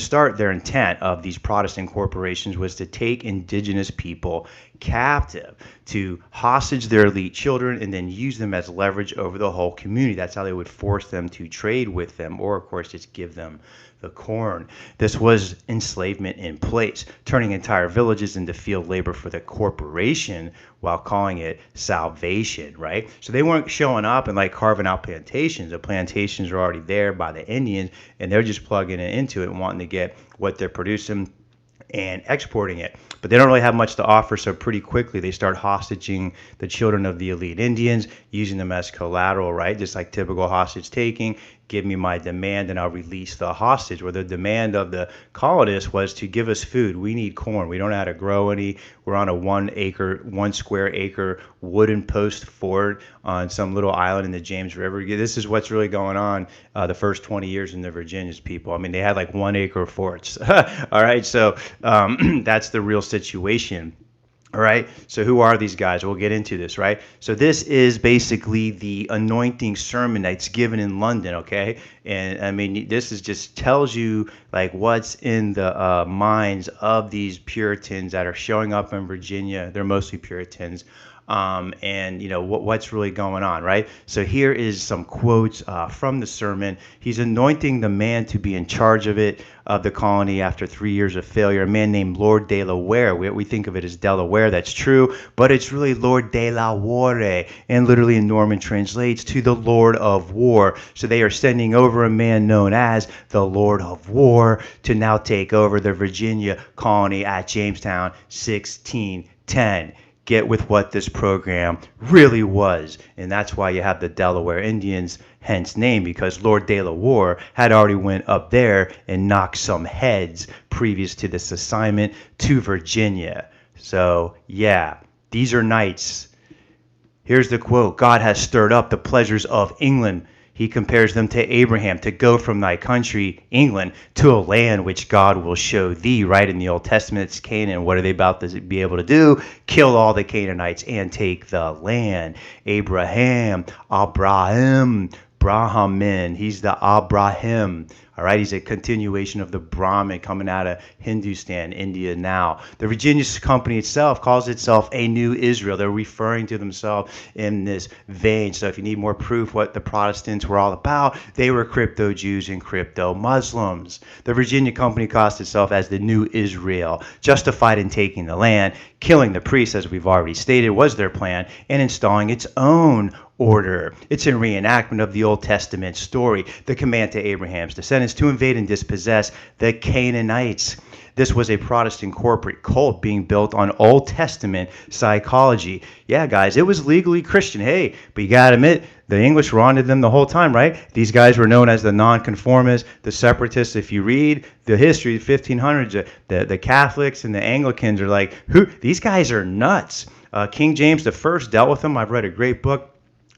start, their intent of these Protestant corporations was to take indigenous people captive, to hostage their elite children, and then use them as leverage over the whole community. That's how they would force them to trade with them, or of course just give them the corn. This was enslavement in place, turning entire villages into field labor for the corporation while calling it salvation, right? So they weren't showing up and like carving out plantations. The plantations are already there by the Indians, and they're just plugging it into it and wanting to get what they're producing and exporting it. But they don't really have much to offer, so pretty quickly they start hostaging the children of the elite Indians, using them as collateral, right? Just like typical hostage taking. Give me my demand and I'll release the hostage. Where the demand of the colonists was to give us food. We need corn. We don't know how to grow any. We're on a 1 square acre wooden post fort on some little island in the James River. This is what's really going on the first 20 years in the Virginia's people. I mean, they had like 1 acre forts. All right, so that's the real situation. All right, so who are these guys? We'll get into this, right? So this is basically the anointing sermon that's given in London, okay? And I mean, this is just tells you like what's in the minds of these Puritans that are showing up in Virginia. They're mostly Puritans. And you know what's really going on, right? So here is some quotes from the sermon. He's anointing the man to be in charge of it, of the colony after 3 years of failure. A man named Lord de la Ware. We think of it as Delaware. That's true, but it's really Lord de la Warre, and literally in Norman translates to the Lord of War. So they are sending over a man known as the Lord of War to now take over the Virginia colony at Jamestown, 1610. Get with what this program really was. And that's why you have the Delaware Indians, hence name, because Lord de la Warre had already went up there and knocked some heads previous to this assignment to Virginia. So yeah, these are knights. Here's the quote: God has stirred up the pleasures of England. He compares them to Abraham, to go from thy country, England, to a land which God will show thee, right? In the Old Testament, it's Canaan. What are they about to be able to do? Kill all the Canaanites and take the land. Abraham, Brahmin. He's the Abraham. All right, he's a continuation of the Brahmin coming out of Hindustan, India now. The Virginia Company itself calls itself a new Israel. They're referring to themselves in this vein. So if you need more proof what the Protestants were all about, they were crypto Jews and crypto Muslims. The Virginia Company calls itself as the new Israel, justified in taking the land, killing the priests, as we've already stated, was their plan, and installing its own order. It's a reenactment of the Old Testament story, the command to Abraham's descendants to invade and dispossess the Canaanites. This was a Protestant corporate cult being built on Old Testament psychology. Yeah, guys, it was legally Christian. Hey, but you got to admit, the English were onto them the whole time, right? These guys were known as the nonconformists, the separatists. If you read the history of the 1500s, the Catholics and the Anglicans are like, who? These guys are nuts. King James I dealt with them. I've read a great book.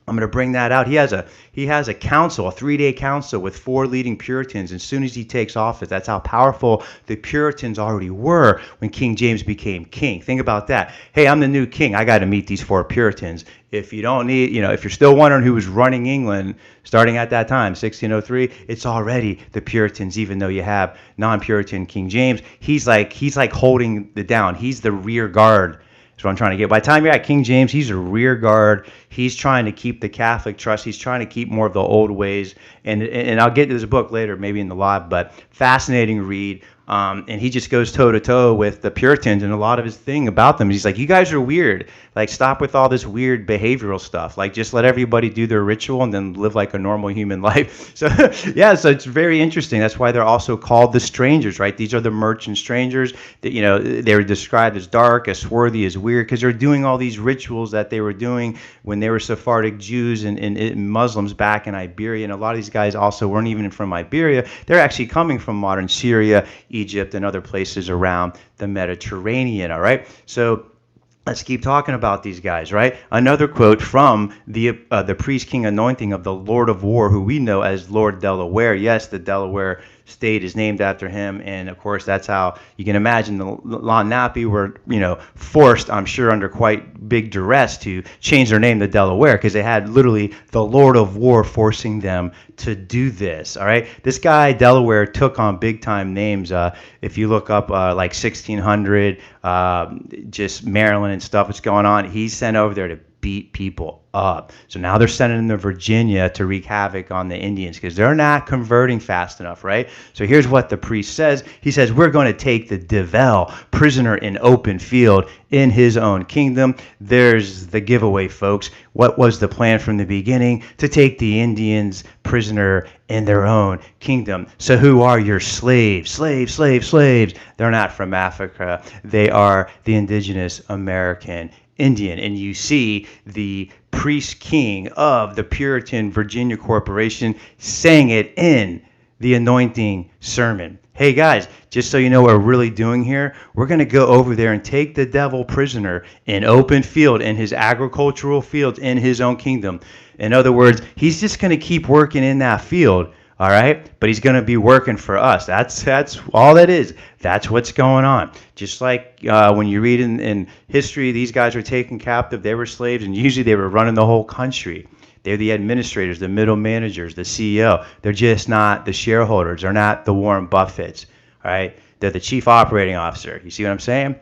I'm going to bring that out. He has a council, a 3-day council with 4 leading Puritans. As soon as he takes office, that's how powerful the Puritans already were when King James became king. Think about that. Hey, I'm the new king. I got to meet these 4 Puritans. If you don't need, if you're still wondering who was running England starting at that time, 1603, it's already the Puritans, even though you have non-Puritan King James. He's like holding it down. He's the rear guard. That's what I'm trying to get. By the time you're at King James, he's a rear guard. He's trying to keep the Catholic trust. He's trying to keep more of the old ways. And I'll get to this book later, maybe in the live, but fascinating read. And he just goes toe-to-toe with the Puritans, and a lot of his thing about them. He's like, you guys are weird. Like, stop with all this weird behavioral stuff. Like, just let everybody do their ritual and then live like a normal human life. So, yeah, so it's very interesting. That's why they're also called the strangers, right? These are the merchant strangers. That, they were described as dark, as swarthy, as weird, because they're doing all these rituals that they were doing when they were Sephardic Jews and Muslims back in Iberia. And a lot of these guys also weren't even from Iberia. They're actually coming from modern Syria, Egypt, and other places around the Mediterranean, all right? So let's keep talking about these guys, right? Another quote from the priest king anointing of the Lord of War, who we know as Lord Delaware. Yes, the Delaware state is named after him. And of course, that's how you can imagine the Lenape were, forced, I'm sure, under quite big duress to change their name to Delaware, because they had literally the Lord of War forcing them to do this. All right, this guy Delaware took on big time names. If you look up like 1600, just Maryland and stuff, what's going on, he's sent over there to beat people up. So now they're sending them to Virginia to wreak havoc on the Indians because they're not converting fast enough, right? So here's what the priest says. He says, we're going to take the Devil prisoner in open field in his own kingdom. There's the giveaway, folks. What was the plan from the beginning? To take the Indians prisoner in their own kingdom. So who are your slaves? Slaves. They're not from Africa. They are the indigenous American Indian. And you see the priest king of the Puritan Virginia Corporation saying it in the anointing sermon. Hey guys, just so you know what we're really doing here, we're going to go over there and take the devil prisoner in open field, in his agricultural fields, in his own kingdom. In other words, he's just going to keep working in that field. All right, but he's going to be working for us. That's all that is. That's what's going on. Just like when you read in history, these guys were taken captive. They were slaves, and usually they were running the whole country. They're the administrators, the middle managers, the CEO. They're just not the shareholders. They're not the Warren Buffetts. All right, they're the chief operating officer. You see what I'm saying?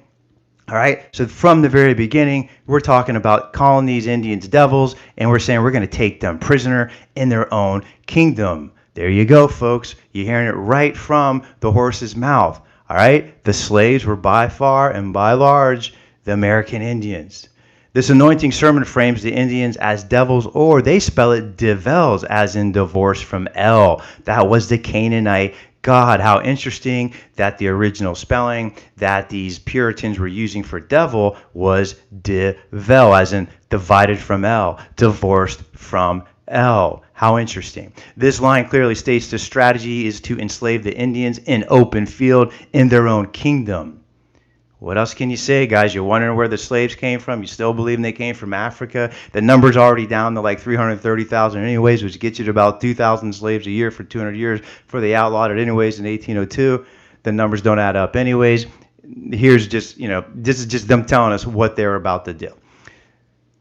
All right, so from the very beginning, we're talking about calling these Indians devils, and we're saying we're going to take them prisoner in their own kingdom. There you go, folks. You're hearing it right from the horse's mouth. All right? The slaves were by far and by large the American Indians. This anointing sermon frames the Indians as devils, or they spell it devils, as in divorce from El. That was the Canaanite god. How interesting that the original spelling that these Puritans were using for devil was devel, as in divided from El, divorced from El. How interesting. This line clearly states the strategy is to enslave the Indians in open field in their own kingdom. What else can you say, guys? You're wondering where the slaves came from? You still believing they came from Africa? The number's already down to like 330,000 anyways, which gets you to about 2,000 slaves a year for 200 years for the outlawed it anyways in 1802. The numbers don't add up anyways. Here's just, this is just them telling us what they're about to do.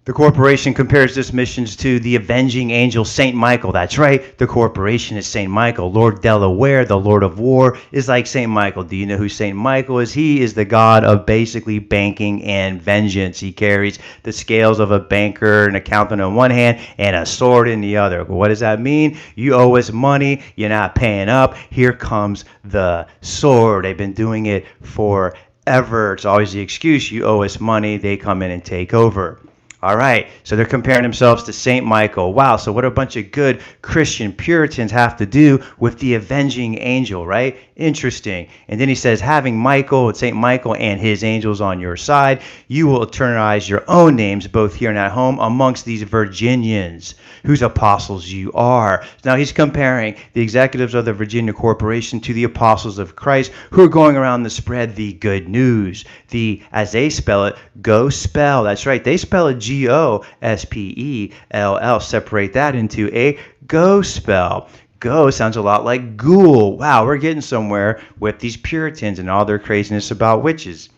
The corporation compares this mission to the avenging angel St. Michael. That's right, the corporation is St. Michael. Lord Delaware, the Lord of War, is like St. Michael. Do you know who St. Michael is? He is the god of basically banking and vengeance. He carries the scales of a banker, an accountant on one hand, and a sword in the other. What does that mean? You owe us money, you're not paying up, here comes the sword. They've been doing it forever. It's always the excuse, you owe us money, they come in and take over. All right, so they're comparing themselves to St. Michael. Wow, so what a bunch of good Christian Puritans have to do with the avenging angel, right? Interesting. And then he says, having Michael, St. Michael and his angels on your side, you will eternize your own names both here and at home amongst these Virginians, whose apostles you are. Now he's comparing the executives of the Virginia Corporation to the apostles of Christ who are going around to spread the good news. The, as they spell it, gospel. That's right, they spell it Gospell. Separate that into a gospel. Go sounds a lot like ghoul. Wow, we're getting somewhere with these Puritans and all their craziness about witches.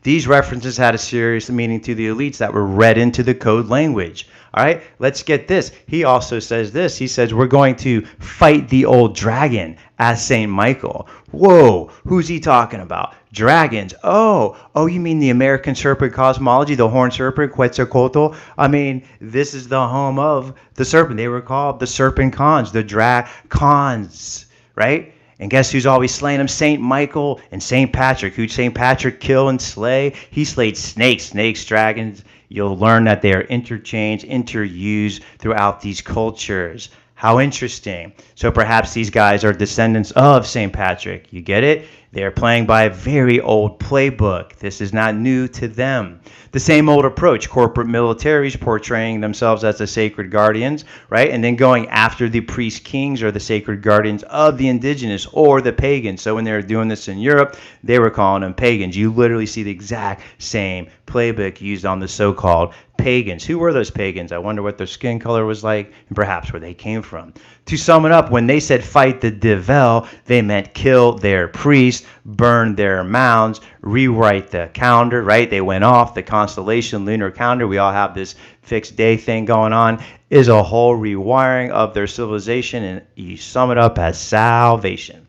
These references had a serious meaning to the elites that were read into the code language. All right, let's get this. He also says this. He says, we're going to fight the old dragon as St. Michael. Whoa, who's he talking about? Dragons. Oh, you mean the American serpent cosmology, the horned serpent, Quetzalcoatl? I mean, this is the home of the serpent. They were called the serpent cons, the dragons, right? And guess who's always slaying them? St. Michael and St. Patrick. Who'd St. Patrick kill and slay? He slayed snakes, dragons. You'll learn that they are interchanged, interused throughout these cultures. How interesting. So perhaps these guys are descendants of St. Patrick. You get it? They're playing by a very old playbook. This is not new to them. The same old approach, corporate militaries portraying themselves as the sacred guardians, right? And then going after the priest kings or the sacred guardians of the indigenous or the pagans. So when they were doing this in Europe, they were calling them pagans. You literally see the exact same playbook used on the so-called pagans. Who were those pagans? I wonder what their skin color was like and perhaps where they came from. To sum it up, when they said fight the devil, they meant kill their priests, burn their mounds, rewrite the calendar, right? They went off the constellation lunar calendar. We all have this fixed day thing going on. Is a whole rewiring of their civilization, and you sum it up as salvation.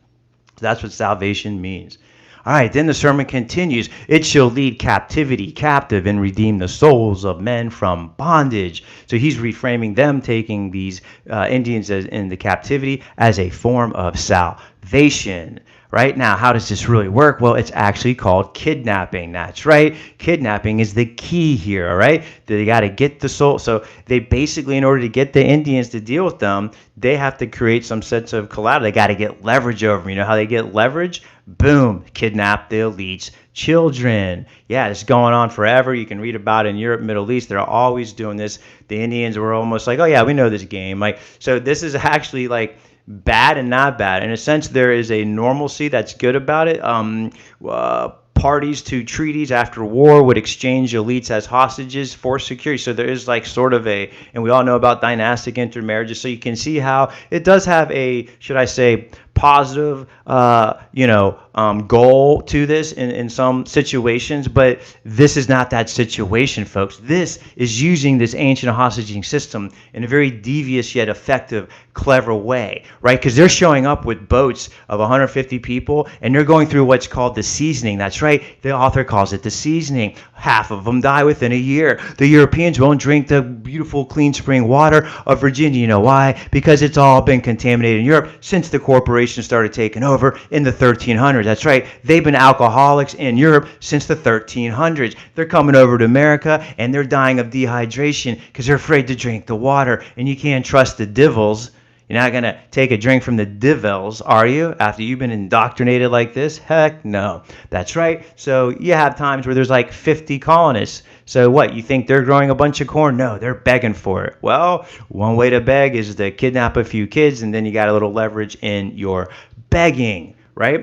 So that's what salvation means. All right, then the sermon continues. It shall lead captivity captive and redeem the souls of men from bondage. So he's reframing them taking these Indians in the captivity as a form of salvation. Right now, how does this really work? Well, it's actually called kidnapping. That's right. Kidnapping is the key here, all right? They got to get the soul. So they basically, in order to get the Indians to deal with them, they have to create some sense of collateral. They got to get leverage over them. You know how they get leverage? Boom, kidnap the elite's children. Yeah, it's going on forever. You can read about it in Europe, Middle East. They're always doing this. The Indians were almost like, oh yeah, we know this game. Like, so this is actually like bad and not bad. In a sense, there is a normalcy that's good about it. Parties to treaties after war would exchange elites as hostages for security. So there is like sort of a, and we all know about dynastic intermarriages. So you can see how it does have a, should I say, positive, goal to this in some situations, but this is not that situation, folks. This is using this ancient hostage system in a very devious yet effective, clever way, right? Because they're showing up with boats of 150 people, and they're going through what's called the seasoning. That's right. The author calls it the seasoning. Half of them die within a year. The Europeans won't drink the beautiful, clean spring water of Virginia. You know why? Because it's all been contaminated in Europe since the corporation started taking over in the 1300s. That's right. They've been alcoholics in Europe since the 1300s. They're coming over to America and they're dying of dehydration because they're afraid to drink the water. And you can't trust the devils. You're not going to take a drink from the devils, are you? After you've been indoctrinated like this? Heck no. That's right. So you have times where there's like 50 colonists. So what, you think they're growing a bunch of corn? No, they're begging for it. Well, one way to beg is to kidnap a few kids, and then you got a little leverage in your begging, right?